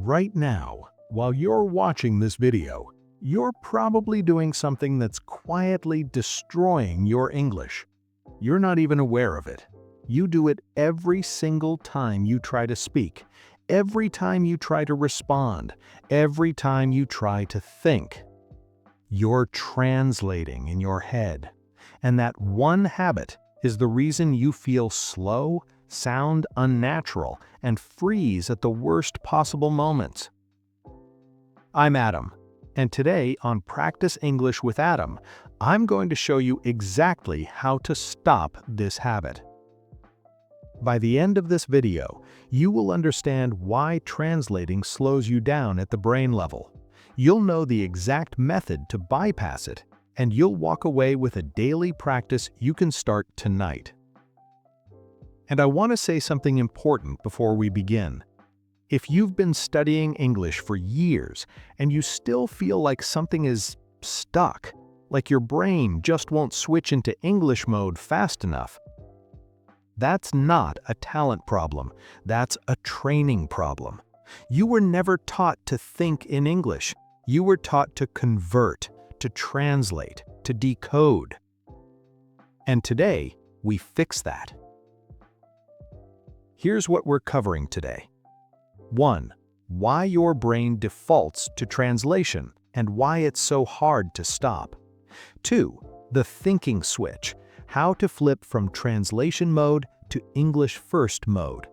Right now, while you're watching this video, you're probably doing something that's quietly destroying your English. You're not even aware of it. You do it every single time you try to speak, every time you try to respond, every time you try to think. You're translating in your head. And that one habit is the reason you feel slow, sound unnatural, and freeze at the worst possible moments. I'm Adam, and today on Practice English with Adam, I'm going to show you exactly how to stop this habit. By the end of this video, you will understand why translating slows you down at the brain level. You'll know the exact method to bypass it, and you'll walk away with a daily practice you can start tonight. And I want to say something important before we begin. If you've been studying English for years and you still feel like something is stuck, like your brain just won't switch into English mode fast enough, that's not a talent problem. That's a training problem. You were never taught to think in English. You were taught to convert, to translate, to decode. And today, we fix that. Here's what we're covering today. 1. Why your brain defaults to translation and why it's so hard to stop. 2. The thinking switch, how to flip from translation mode to English first mode.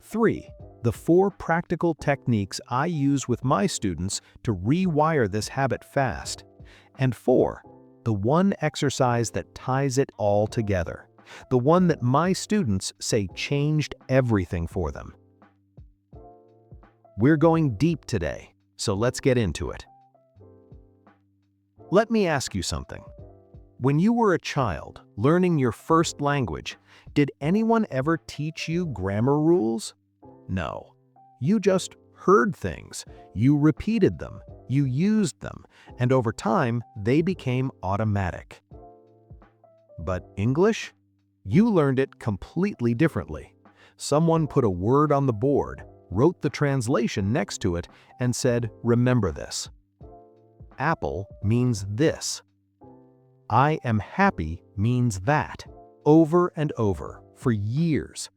3. The 4 practical techniques I use with my students to rewire this habit fast. And 4. The one exercise that ties it all together. The one that my students say changed everything for them. We're going deep today, so let's get into it. Let me ask you something. When you were a child, learning your first language, did anyone ever teach you grammar rules? No. You just heard things, you repeated them, you used them, and over time, they became automatic. But English? You learned it completely differently. Someone put a word on the board, wrote the translation next to it, and said, "Remember this." Apple means this. I am happy means that, over and over, for years.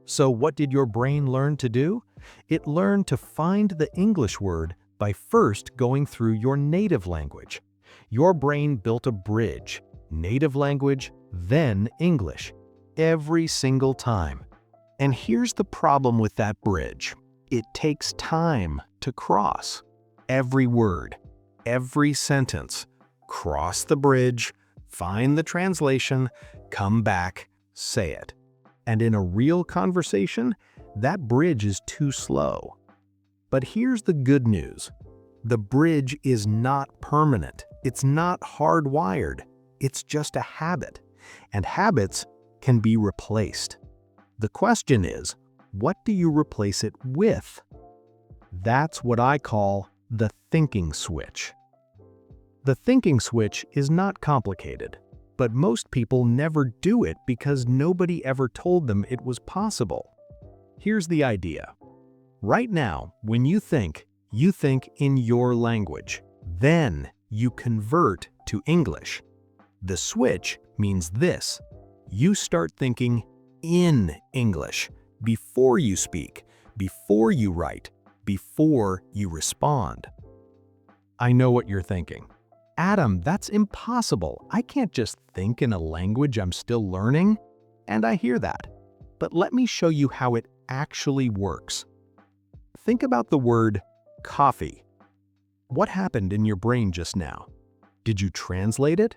So what did your brain learn to do? It learned to find the English word by first going through your native language. Your brain built a bridge, native language, then English, every single time. And here's the problem with that bridge. It takes time to cross. Every word, every sentence, cross the bridge, find the translation, come back, say it. And in a real conversation, that bridge is too slow. But here's the good news. The bridge is not permanent. It's not hardwired. It's just a habit. And habits can be replaced. The question is, what do you replace it with? That's what I call the thinking switch. The thinking switch is not complicated, but most people never do it because nobody ever told them it was possible. Here's the idea. Right now, when you think in your language. Then you convert to English. The switch means this. You start thinking in English before you speak, before you write, before you respond. I know what you're thinking. Adam, that's impossible. I can't just think in a language I'm still learning. And I hear that. But let me show you how it actually works. Think about the word coffee. What happened in your brain just now? Did you translate it?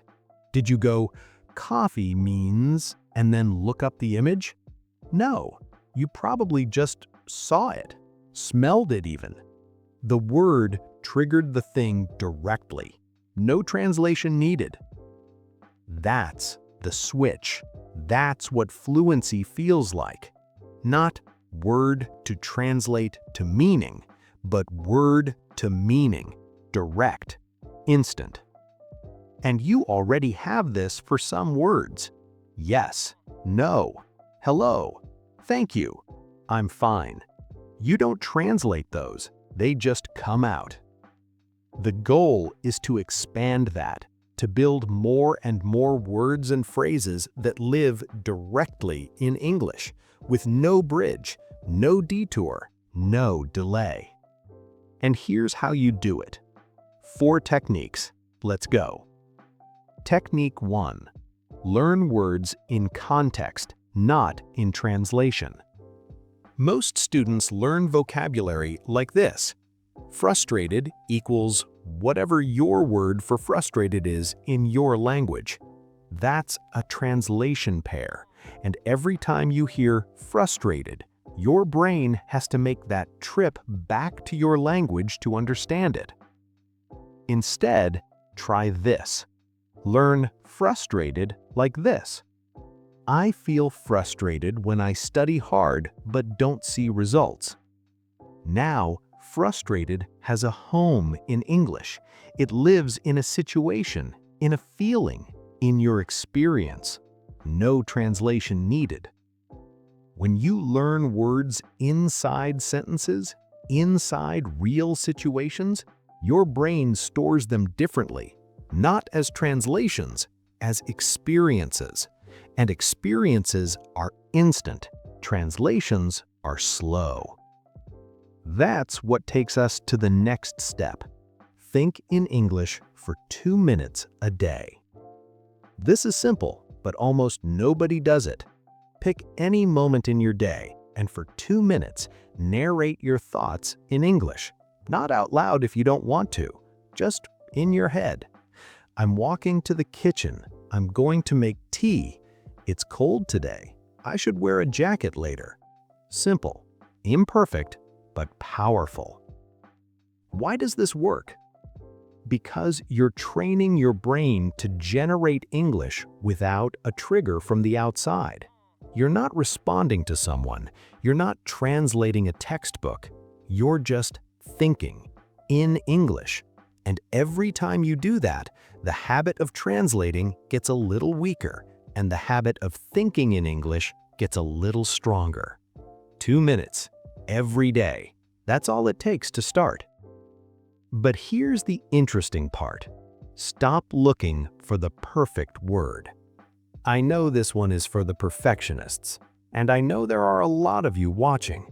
Did you go, coffee means, and then look up the image? No, you probably just saw it, smelled it even. The word triggered the thing directly. No translation needed. That's the switch. That's what fluency feels like. Not word to translate to meaning, but word to meaning, direct, instant. And you already have this for some words. Yes, no, hello, thank you, I'm fine. You don't translate those, They just come out. The goal is to expand that, to build more and more words and phrases that live directly in English, with no bridge, no detour, no delay. And here's how you do it. 4 techniques. Let's go. Technique 1. Learn words in context, not in translation. Most students learn vocabulary like this. Frustrated equals whatever your word for frustrated is in your language. That's a translation pair, and every time you hear frustrated, your brain has to make that trip back to your language to understand it. Instead, try this. Learn frustrated like this. I feel frustrated when I study hard but don't see results. Now, frustrated has a home in English. It lives in a situation, in a feeling, in your experience. No translation needed. When you learn words inside sentences, inside real situations, your brain stores them differently, not as translations, as experiences. And experiences are instant. Translations are slow. That's what takes us to the next step. Think in English for 2 minutes a day. This is simple, but almost nobody does it. Pick any moment in your day, and for 2 minutes, narrate your thoughts in English. Not out loud if you don't want to, just in your head. I'm walking to the kitchen. I'm going to make tea. It's cold today. I should wear a jacket later. Simple, imperfect, but powerful. Why does this work? Because you're training your brain to generate English without a trigger from the outside. You're not responding to someone. You're not translating a textbook. You're just thinking in English. And every time you do that, the habit of translating gets a little weaker, and the habit of thinking in English gets a little stronger. 2 minutes, every day. That's all it takes to start. But here's the interesting part. Stop looking for the perfect word. I know this one is for the perfectionists, and I know there are a lot of you watching.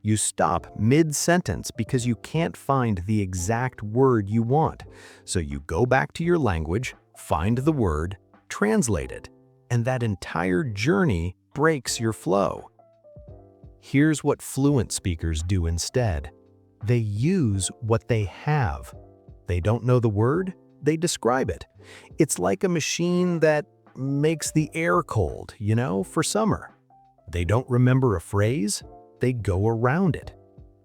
You stop mid-sentence because you can't find the exact word you want. So you go back to your language, find the word, translate it, and that entire journey breaks your flow. Here's what fluent speakers do instead. They use what they have. They don't know the word, they describe it. It's like a machine that makes the air cold, for summer. They don't remember a phrase, they go around it.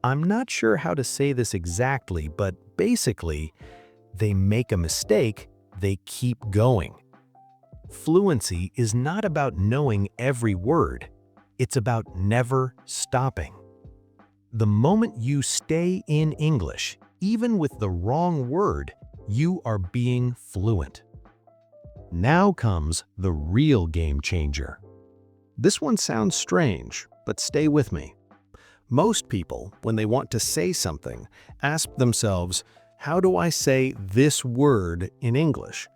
I'm not sure how to say this exactly, but basically, they make a mistake, they keep going. Fluency is not about knowing every word. It's about never stopping. The moment you stay in English, even with the wrong word, you are being fluent. Now comes the real game changer. This one sounds strange, but stay with me. Most people, when they want to say something, ask themselves, how do I say this word in English?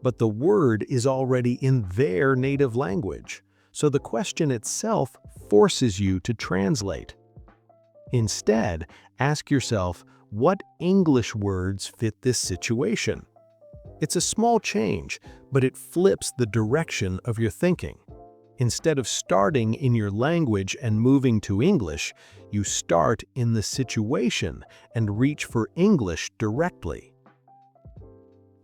But the word is already in their native language, so the question itself forces you to translate. Instead, ask yourself, what English words fit this situation? It's a small change, but it flips the direction of your thinking. Instead of starting in your language and moving to English, you start in the situation and reach for English directly.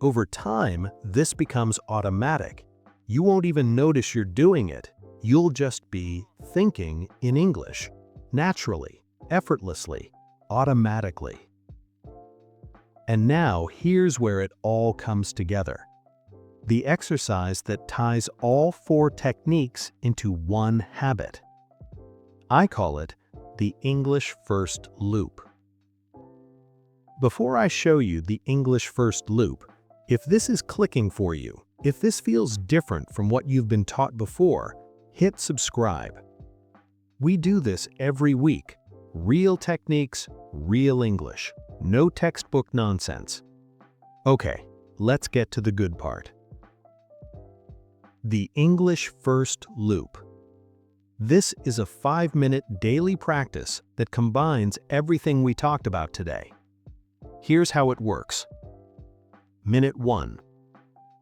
Over time, this becomes automatic. You won't even notice you're doing it. You'll just be thinking in English, naturally, effortlessly, automatically. And now, here's where it all comes together. The exercise that ties all 4 techniques into one habit. I call it the English First Loop. Before I show you the English First Loop, if this is clicking for you, if this feels different from what you've been taught before, hit subscribe. We do this every week. Real techniques, real English. No textbook nonsense. Okay, let's get to the good part. The English First Loop. This is a 5-minute daily practice that combines everything we talked about today. Here's how it works. Minute 1.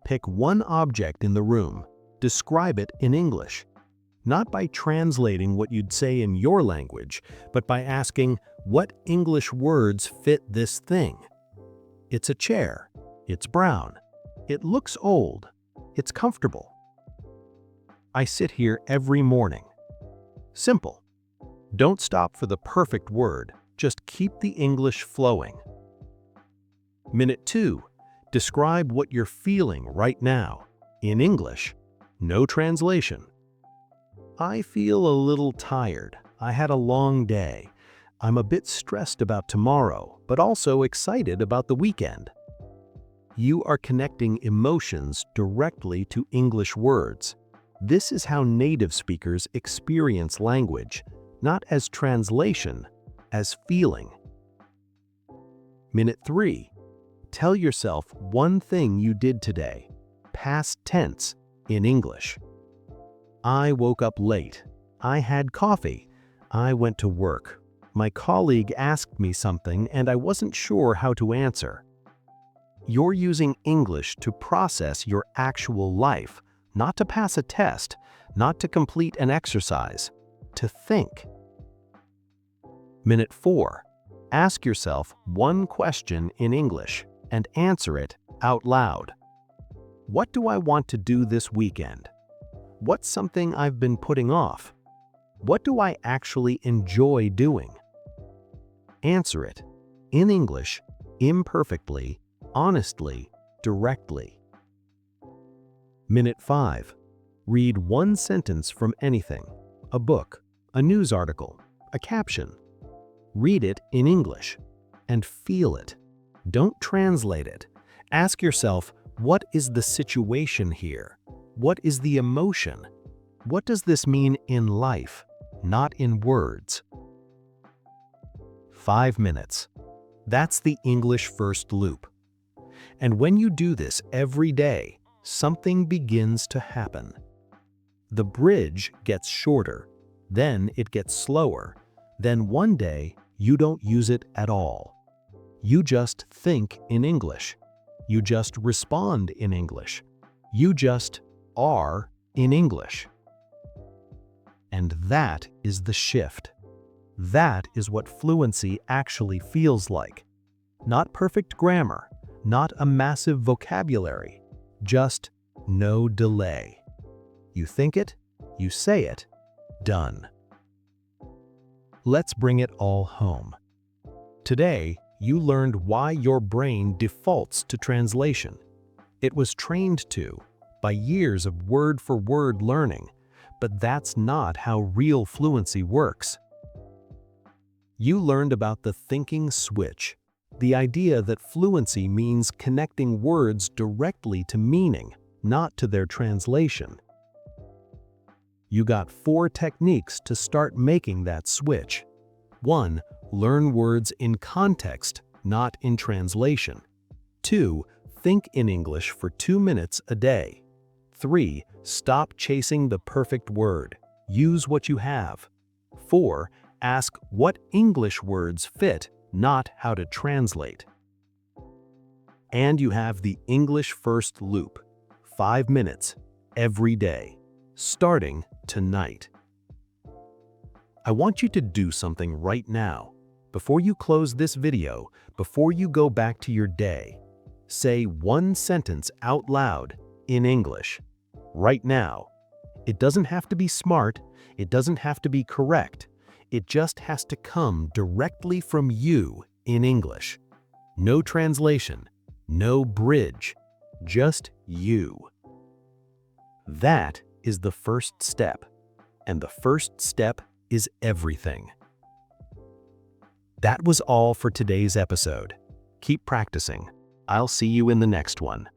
Pick one object in the room. Describe it in English. Not by translating what you'd say in your language, but by asking, what English words fit this thing? It's a chair. It's brown. It looks old. It's comfortable. I sit here every morning. Simple. Don't stop for the perfect word. Just keep the English flowing. Minute 2. Describe what you're feeling right now. In English. No translation. I feel a little tired. I had a long day. I'm a bit stressed about tomorrow, but also excited about the weekend. You are connecting emotions directly to English words. This is how native speakers experience language, not as translation, as feeling. Minute 3. Tell yourself one thing you did today, past tense, in English. I woke up late. I had coffee. I went to work. My colleague asked me something and I wasn't sure how to answer. You're using English to process your actual life, not to pass a test, not to complete an exercise, to think. Minute 4. Ask yourself one question in English and answer it out loud. What do I want to do this weekend? What's something I've been putting off? What do I actually enjoy doing? Answer it in English, imperfectly, honestly, directly. Minute 5. Read one sentence from anything, a book, a news article, a caption. Read it in English and feel it. Don't translate it. Ask yourself, what is the situation here? What is the emotion? What does this mean in life, not in words? 5 minutes. That's the English First Loop. And when you do this every day, something begins to happen. The bridge gets shorter, then it gets slower, then one day you don't use it at all. You just think in English. You just respond in English. You just are in English. And that is the shift. That is what fluency actually feels like. Not perfect grammar, not a massive vocabulary, just no delay. You think it, you say it, done. Let's bring it all home. Today, you learned why your brain defaults to translation. It was trained to, by years of word-for-word learning, but that's not how real fluency works. You learned about the thinking switch, the idea that fluency means connecting words directly to meaning, not to their translation. You got 4 techniques to start making that switch. 1. Learn words in context, not in translation. 2. Think in English for 2 minutes a day. 3. Stop chasing the perfect word. Use what you have. 4. Ask what English words fit, not how to translate. And you have the English First Loop. 5 minutes, every day, starting tonight. I want you to do something right now. Before you close this video, before you go back to your day, say one sentence out loud in English. Right now. It doesn't have to be smart. It doesn't have to be correct. It just has to come directly from you in English. No translation, no bridge, just you. That is the first step, and the first step is everything. That was all for today's episode. Keep practicing. I'll see you in the next one.